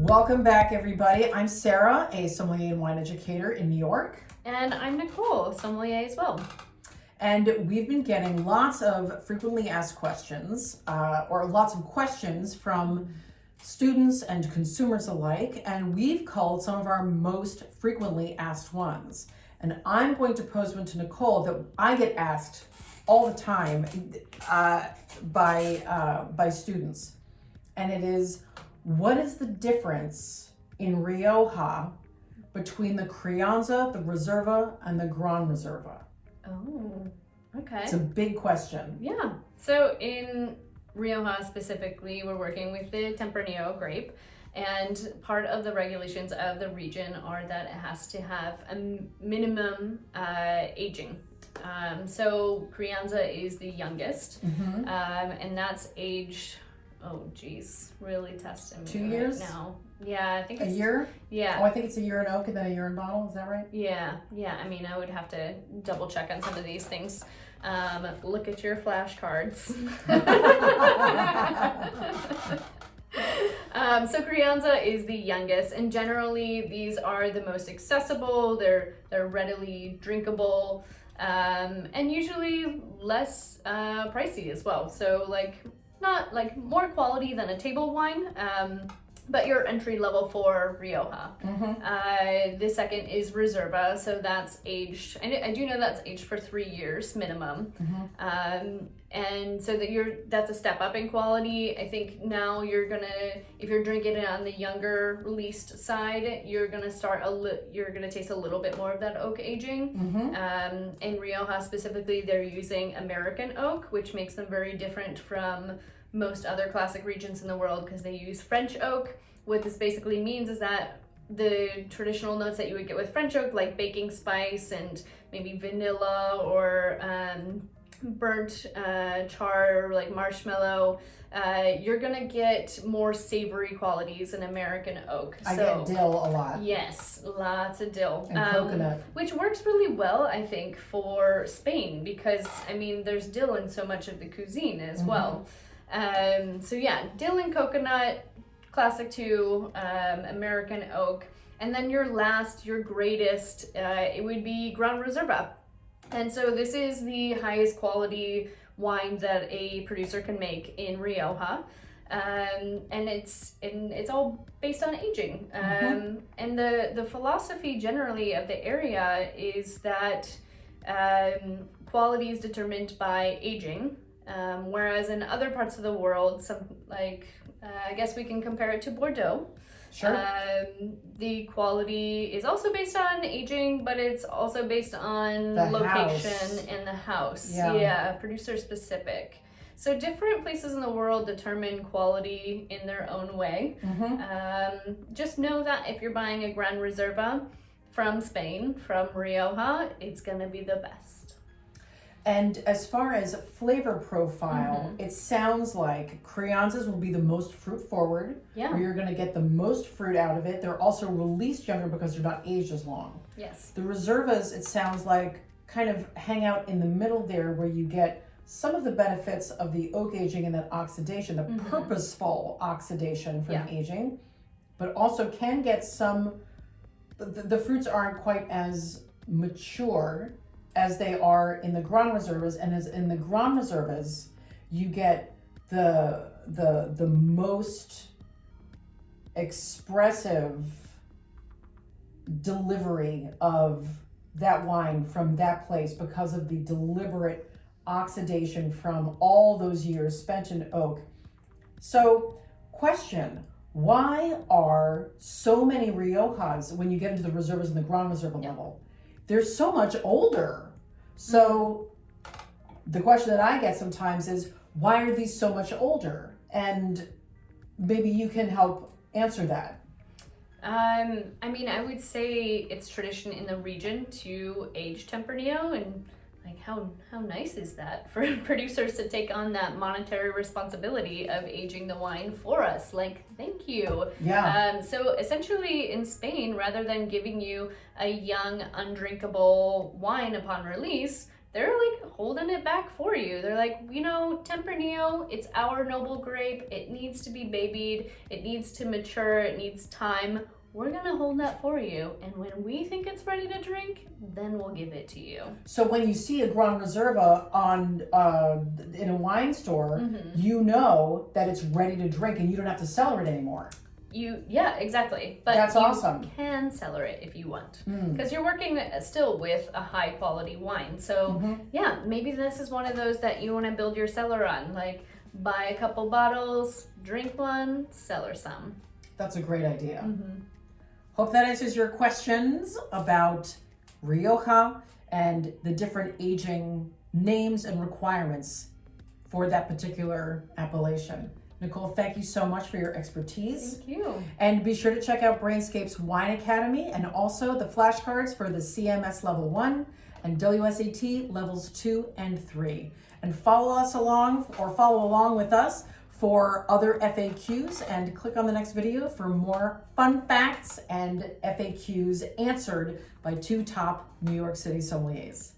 Welcome back, everybody. I'm Sarah, a sommelier and wine educator in New York. And I'm Nicole, sommelier as well. And we've been getting lots of frequently asked questions, or lots of questions from students and consumers alike, and we've called some of our most frequently asked ones. And I'm going to pose one to Nicole that I get asked all the time by students. And it is, what is the difference in Rioja between the Crianza, the Reserva, and the Gran Reserva? Oh, okay. It's a big question. Yeah. So in Rioja specifically, we're working with the Tempranillo grape, and part of the regulations of the region are that it has to have a minimum aging. So Crianza is the youngest, and that's aged, really testing me 2 years? right now. Yeah, I think A it's year? Yeah. Oh, I think it's a year in oak and then a year in bottle. Is that right? Yeah. I mean, I would have to double check on some of these things. Look at your flashcards. So Crianza is the youngest, and generally these are the most accessible. They're readily drinkable, and usually less pricey as well. So not like more quality than a table wine. But your entry level for Rioja. The second is Reserva, so that's aged. I do know that's aged for 3 years minimum, and so that's a step up in quality. I think now if you're drinking it on the younger released side, you're gonna taste a little bit more of that oak aging. In Rioja specifically, they're using American oak, which makes them very different from most other classic regions in the world because they use French oak. What this basically means is that the traditional notes that you would get with French oak, like baking spice and maybe vanilla or burnt char, like marshmallow, you're gonna get more savory qualities in American oak. I get dill a lot. Yes, lots of dill. And coconut. Which works really well, I think, for Spain because, I mean, there's dill in so much of the cuisine as well. So yeah, dill and coconut, classic 2, American oak, and then your greatest, it would be Gran Reserva. And so this is the highest quality wine that a producer can make in Rioja, and it's all based on aging. And the philosophy generally of the area is that quality is determined by aging. Whereas in other parts of the world, I guess we can compare it to Bordeaux. Sure. The quality is also based on aging, but it's also based on The location house. and the house. Yeah. Producer specific. So different places in the world determine quality in their own way. Just know that if you're buying a Gran Reserva from Spain, from Rioja, it's gonna be the best. And as far as flavor profile, it sounds like Crianzas will be the most fruit forward, where you're going to get the most fruit out of it. They're also released younger because they're not aged as long. Yes. The Reservas, it sounds like, kind of hang out in the middle there, where you get some of the benefits of the oak aging and that oxidation, the purposeful oxidation from aging, but also can get the fruits aren't quite as mature as they are in the Gran Reservas, and as in the Gran Reservas, you get the most expressive delivery of that wine from that place because of the deliberate oxidation from all those years spent in oak. So, question, why are so many Riojas, when you get into the Reservas and the Gran Reserva level, they're so much older? So the question that I get sometimes is, why are these so much older? And maybe you can help answer that. I mean, I would say it's tradition in the region to age Tempranillo, and like how nice is that for producers to take on that monetary responsibility of aging the wine for us? Like, thank you. Yeah. So essentially in Spain, rather than giving you a young, undrinkable wine upon release, they're like holding it back for you. They're like, you know, Tempranillo, it's our noble grape. It needs to be babied. It needs to mature. It needs time. We're gonna hold that for you. And when we think it's ready to drink, then we'll give it to you. So when you see a Gran Reserva in a wine store, you know that it's ready to drink and you don't have to cellar it anymore. Yeah, exactly. But that's awesome. You can cellar it if you want, because you're working still with a high quality wine. So yeah, maybe this is one of those that you want to build your cellar on. Like buy a couple bottles, drink one, cellar some. That's a great idea. Hope that answers your questions about Rioja and the different aging names and requirements for that particular appellation. Nicole, thank you so much for your expertise. Thank you. And be sure to check out Brainscape's Wine Academy and also the flashcards for the CMS Level 1 and WSET Levels 2 and 3. And follow along with us for other FAQs, and click on the next video for more fun facts and FAQs answered by 2 top New York City sommeliers.